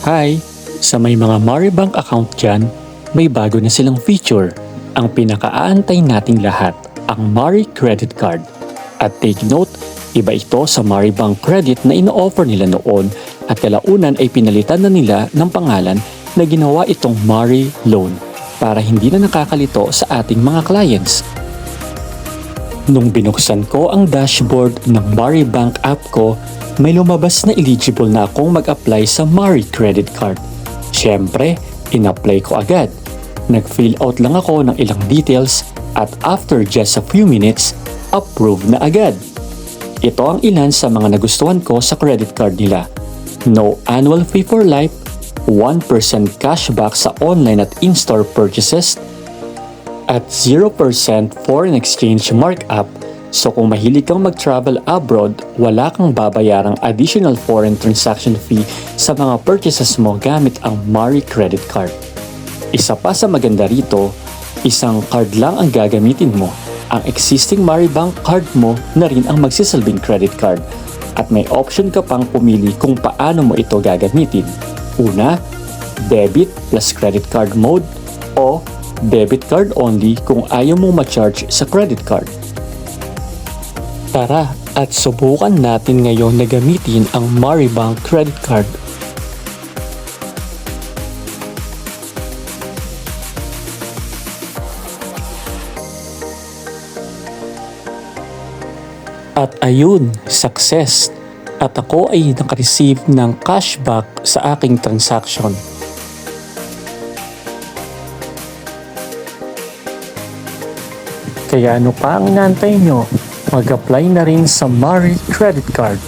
Hi! Sa may mga Maribank account dyan, may bago na silang feature. Ang pinakaaantay nating lahat, ang Mari Credit Card. At take note, iba ito sa Maribank Credit na ino-offer nila noon at kalaunan ay pinalitan na nila ng pangalan na ginawa itong Mari Loan para hindi na nakakalito sa ating mga clients. Nung binuksan ko ang dashboard ng Maribank app ko, may lumabas na eligible na akong mag-apply sa Mari Credit Card. Siyempre, in-apply ko agad. Nag-fill out lang ako ng ilang details at after just a few minutes, approve na agad. Ito ang ilan sa mga nagustuhan ko sa credit card nila. No annual fee for life, 1% cashback sa online at in-store purchases, at 0% foreign exchange markup. So kung mahilig kang mag-travel abroad, wala kang babayarang additional foreign transaction fee sa mga purchases mo gamit ang Mari Credit Card. Isa pa sa maganda rito, isang card lang ang gagamitin mo. Ang existing Maribank card mo na rin ang magsisilbing credit card. At may option ka pang pumili kung paano mo ito gagamitin. Una, debit plus credit card mode o debit card only kung ayaw mong ma-charge sa credit card. Tara at subukan natin ngayon na gamitin ang Maribank Credit Card. At ayun, success! At ako ay nakareceive ng cashback sa aking transaction. Kaya ano pa ang inaantay nyo? Mag-apply na rin sa Mari Credit Card.